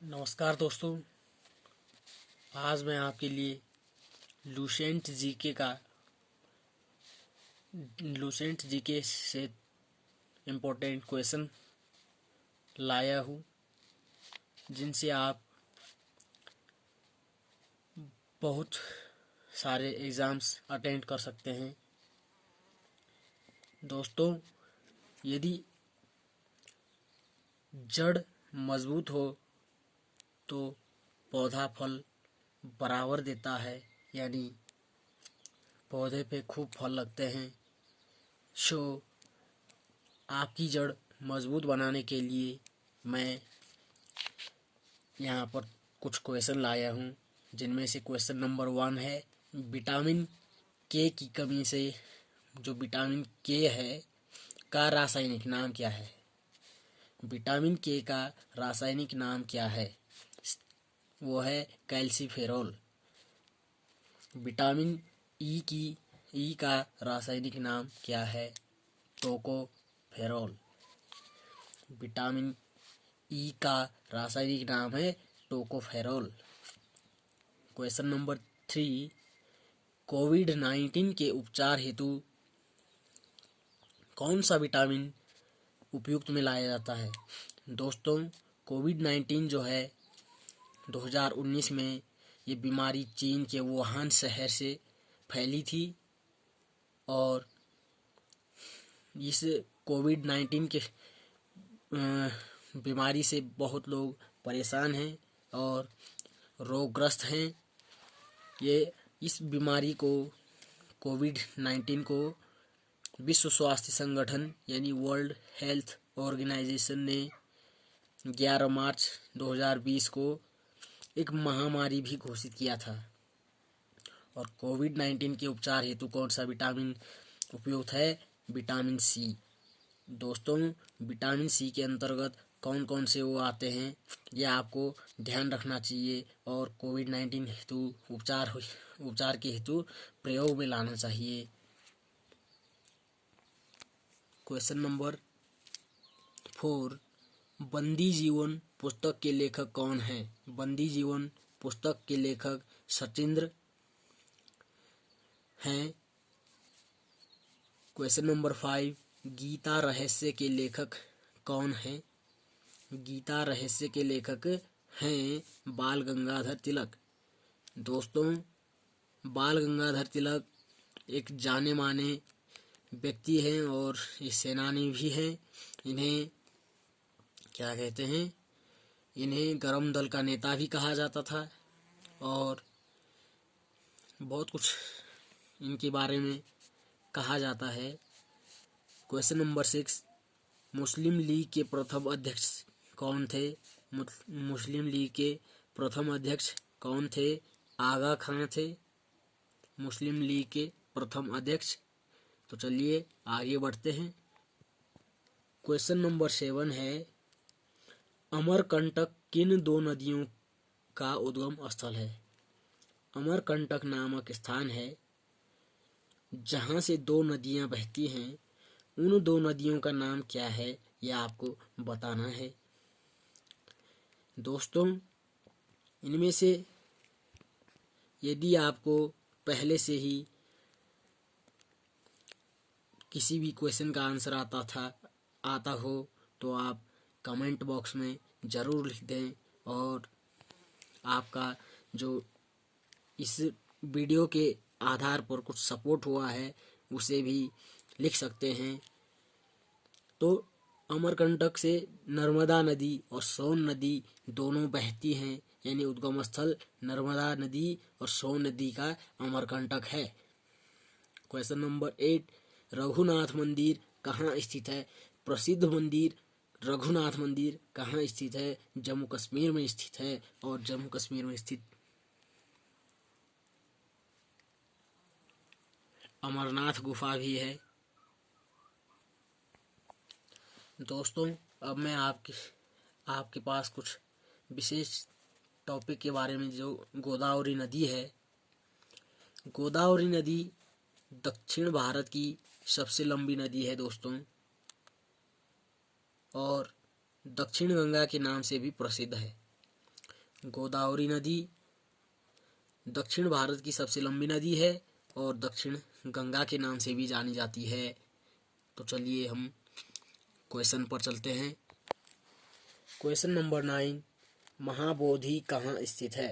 नमस्कार दोस्तों। आज मैं आपके लिए लूसेंट जीके से इम्पोर्टेंट क्वेश्चन लाया हूँ, जिनसे आप बहुत सारे एग्ज़ाम्स अटेंड कर सकते हैं। दोस्तों, यदि जड़ मजबूत हो तो पौधा फल बराबर देता है, यानी पौधे पे खूब फल लगते हैं। सो आपकी जड़ मजबूत बनाने के लिए मैं यहाँ पर कुछ क्वेश्चन लाया हूँ, जिनमें से क्वेश्चन नंबर 1 है, विटामिन के की कमी से जो विटामिन के है का रासायनिक नाम क्या है? विटामिन के का रासायनिक नाम क्या है? वो है कैल्सीफेरॉल। विटामिन ई का रासायनिक नाम क्या है? टोकोफेरॉल। विटामिन ई का रासायनिक नाम है टोकोफेरॉल। क्वेश्चन नंबर 3, कोविड-19 के उपचार हेतु कौन सा विटामिन उपयुक्त में लाया जाता है? दोस्तों, कोविड-19 जो है 2019 में ये बीमारी चीन के वुहान शहर से फैली थी और इस कोविड-19 के बीमारी से बहुत लोग परेशान हैं और रोगग्रस्त हैं। ये इस बीमारी को कोविड-19 को विश्व स्वास्थ्य संगठन यानी वर्ल्ड हेल्थ ऑर्गेनाइजेशन ने 11 मार्च 2020 को एक महामारी भी घोषित किया था। और कोविड-19 के उपचार हेतु कौन सा विटामिन उपयुक्त है? Vitamin C. दोस्तों, विटामिन सी के अंतर्गत कौन कौन से वो आते हैं, यह आपको ध्यान रखना चाहिए और कोविड-19 हेतु उपचार के हेतु प्रयोग में लाना चाहिए। क्वेश्चन नंबर 4, बंदी जीवन पुस्तक के लेखक कौन है? बंदी जीवन पुस्तक के लेखक सचिंद्र हैं। क्वेश्चन नंबर 5, गीता रहस्य के लेखक कौन है? गीता रहस्य के लेखक हैं बाल गंगाधर तिलक। दोस्तों, बाल गंगाधर तिलक एक जाने माने व्यक्ति हैं और ये सेनानी भी हैं। इन्हें क्या कहते हैं? इन्हें गरम दल का नेता भी कहा जाता था और बहुत कुछ इनके बारे में कहा जाता है। क्वेश्चन नंबर 6, मुस्लिम लीग के प्रथम अध्यक्ष कौन थे? मुस्लिम लीग के प्रथम अध्यक्ष कौन थे? आगा खां थे मुस्लिम लीग के प्रथम अध्यक्ष। तो चलिए आगे बढ़ते हैं। क्वेश्चन नंबर 7 है, अमरकंटक किन दो नदियों का उद्गम स्थल है? अमरकंटक नामक स्थान है जहाँ से दो नदियाँ बहती हैं। उन दो नदियों का नाम क्या है, यह आपको बताना है। दोस्तों, इनमें से यदि आपको पहले से ही किसी भी क्वेश्चन का आंसर आता हो तो आप कमेंट बॉक्स में ज़रूर लिख दें और आपका जो इस वीडियो के आधार पर कुछ सपोर्ट हुआ है उसे भी लिख सकते हैं। तो अमरकंटक से नर्मदा नदी और सोन नदी दोनों बहती हैं, यानी उद्गम स्थल नर्मदा नदी और सोन नदी का अमरकंटक है। क्वेश्चन नंबर 8, रघुनाथ मंदिर कहाँ स्थित है? प्रसिद्ध मंदिर रघुनाथ मंदिर कहाँ स्थित है? जम्मू कश्मीर में स्थित है और जम्मू कश्मीर में स्थित अमरनाथ गुफा भी है। दोस्तों, अब मैं आपके पास कुछ विशेष टॉपिक के बारे में, जो गोदावरी नदी है। गोदावरी नदी दक्षिण भारत की सबसे लंबी नदी है दोस्तों, और दक्षिण गंगा के नाम से भी प्रसिद्ध है। गोदावरी नदी दक्षिण भारत की सबसे लंबी नदी है और दक्षिण गंगा के नाम से भी जानी जाती है। तो चलिए हम क्वेश्चन पर चलते हैं। क्वेश्चन नंबर 9, महाबोधि कहाँ स्थित है?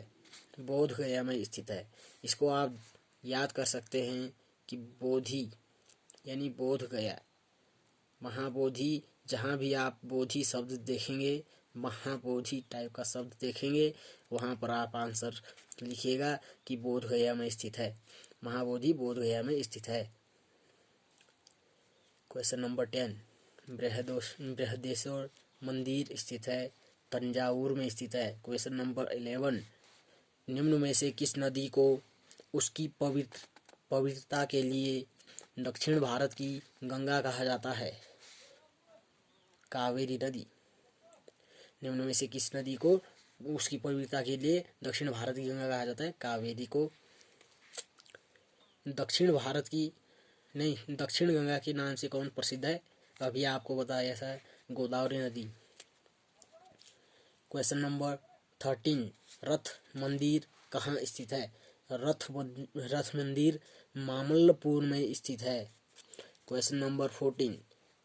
बोध गया में स्थित है। इसको आप याद कर सकते हैं कि बोधि यानी बोध गया। महाबोधि, जहाँ भी आप बोधि शब्द देखेंगे, महाबोधि टाइप का शब्द देखेंगे, वहाँ पर आप आंसर लिखिएगा कि बोध गया में स्थित है। महाबोधि बोध गया में स्थित है। क्वेश्चन नंबर 10, बृहदेश्वर मंदिर स्थित है तंजावुर में स्थित है। क्वेश्चन नंबर 11, निम्न में से किस नदी को उसकी पवित्रता के लिए दक्षिण भारत की गंगा कहा जाता है? कावेरी नदी। निम्न में से किस नदी को उसकी पवित्रता के लिए दक्षिण भारत की गंगा कहा जाता है? कावेरी को। दक्षिण गंगा के नाम से कौन प्रसिद्ध है? अभी आपको बताया था, गोदावरी नदी। क्वेश्चन नंबर 13, रथ मंदिर कहाँ स्थित है? रथ मंदिर मामल्लपुर में स्थित है। क्वेश्चन नंबर 14,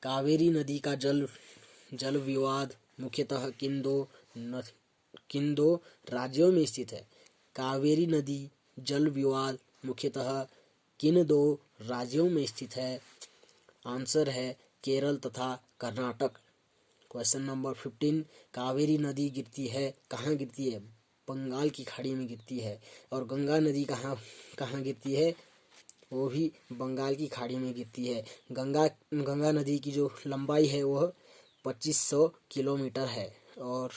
कावेरी नदी का जल विवाद मुख्यतः किन दो राज्यों में स्थित है? कावेरी नदी जल विवाद मुख्यतः किन दो राज्यों में स्थित है? आंसर है केरल तथा कर्नाटक। क्वेश्चन नंबर 15, कावेरी नदी गिरती है, कहाँ गिरती है? बंगाल की खाड़ी में गिरती है। और गंगा नदी कहाँ गिरती है? वो भी बंगाल की खाड़ी में गिरती है। गंगा नदी की जो लंबाई है वह 2500 किलोमीटर है। और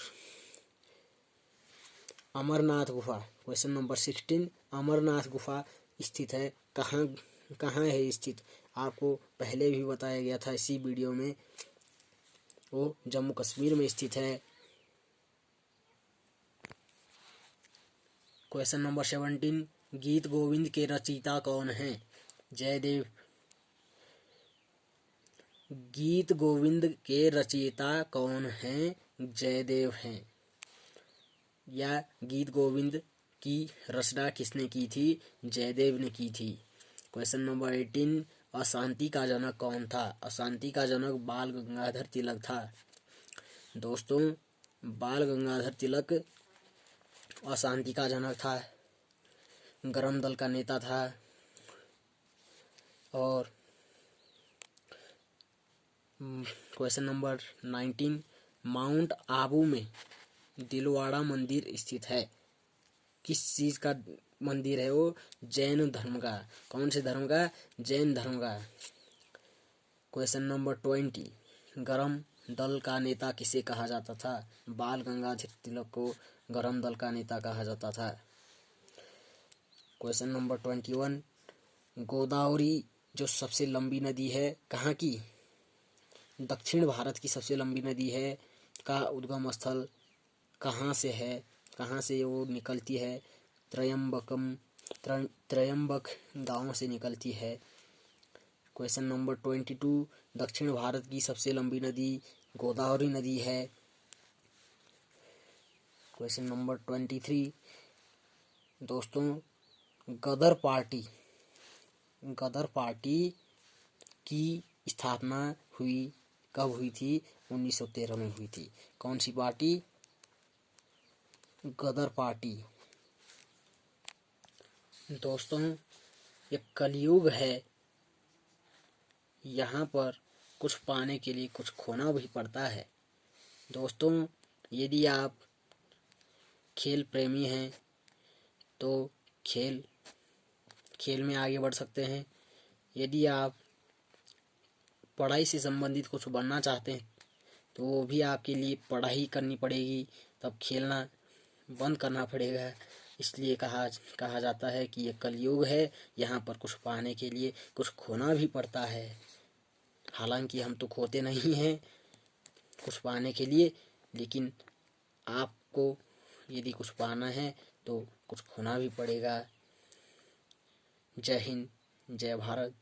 अमरनाथ गुफा, क्वेश्चन नंबर 16, अमरनाथ गुफा स्थित है कहाँ है स्थित? आपको पहले भी बताया गया था इसी वीडियो में, वो जम्मू कश्मीर में स्थित है। क्वेश्चन नंबर 17, गीत गोविंद के रचयिता कौन हैं? जयदेव। गीत गोविंद के रचयिता कौन हैं? जयदेव हैं। या गीत गोविंद की रचना किसने की थी? जयदेव ने की थी। क्वेश्चन नंबर 18, अशांति का जनक कौन था? अशांति का जनक बाल गंगाधर तिलक था। दोस्तों, बाल गंगाधर तिलक अशांति का जनक था, गरम दल का नेता था। और क्वेश्चन नंबर 19, माउंट आबू में दिलवाड़ा मंदिर स्थित है। किस चीज का मंदिर है वो? जैन धर्म का। कौन से धर्म का? जैन धर्म का। क्वेश्चन नंबर 20, गरम दल का नेता किसे कहा जाता था? बाल गंगाधर तिलक को गरम दल का नेता कहा जाता था। क्वेश्चन नंबर 21, गोदावरी जो सबसे लंबी नदी है कहाँ की? दक्षिण भारत की सबसे लंबी नदी है, का उद्गम स्थल कहाँ से है? कहाँ से वो निकलती है? त्रयंबक गांव से निकलती है। क्वेश्चन नंबर 22, दक्षिण भारत की सबसे लंबी नदी गोदावरी नदी है। क्वेश्चन नंबर 23, दोस्तों, गदर पार्टी की स्थापना कब हुई थी? 1913 में हुई थी। कौन सी पार्टी? गदर पार्टी। दोस्तों, ये कलयुग है, यहाँ पर कुछ पाने के लिए कुछ खोना भी पड़ता है। दोस्तों, यदि आप खेल प्रेमी हैं तो खेल में आगे बढ़ सकते हैं। यदि आप पढ़ाई से संबंधित कुछ बनना चाहते हैं तो वो भी आपके लिए पढ़ाई करनी पड़ेगी, तब खेलना बंद करना पड़ेगा। इसलिए कहा जाता है कि ये कलयुग है, यहाँ पर कुछ पाने के लिए कुछ खोना भी पड़ता है। हालांकि हम तो खोते नहीं हैं कुछ पाने के लिए, लेकिन आपको यदि कुछ पाना है तो कुछ खोना भी पड़ेगा। जय हिंद, जय भारत।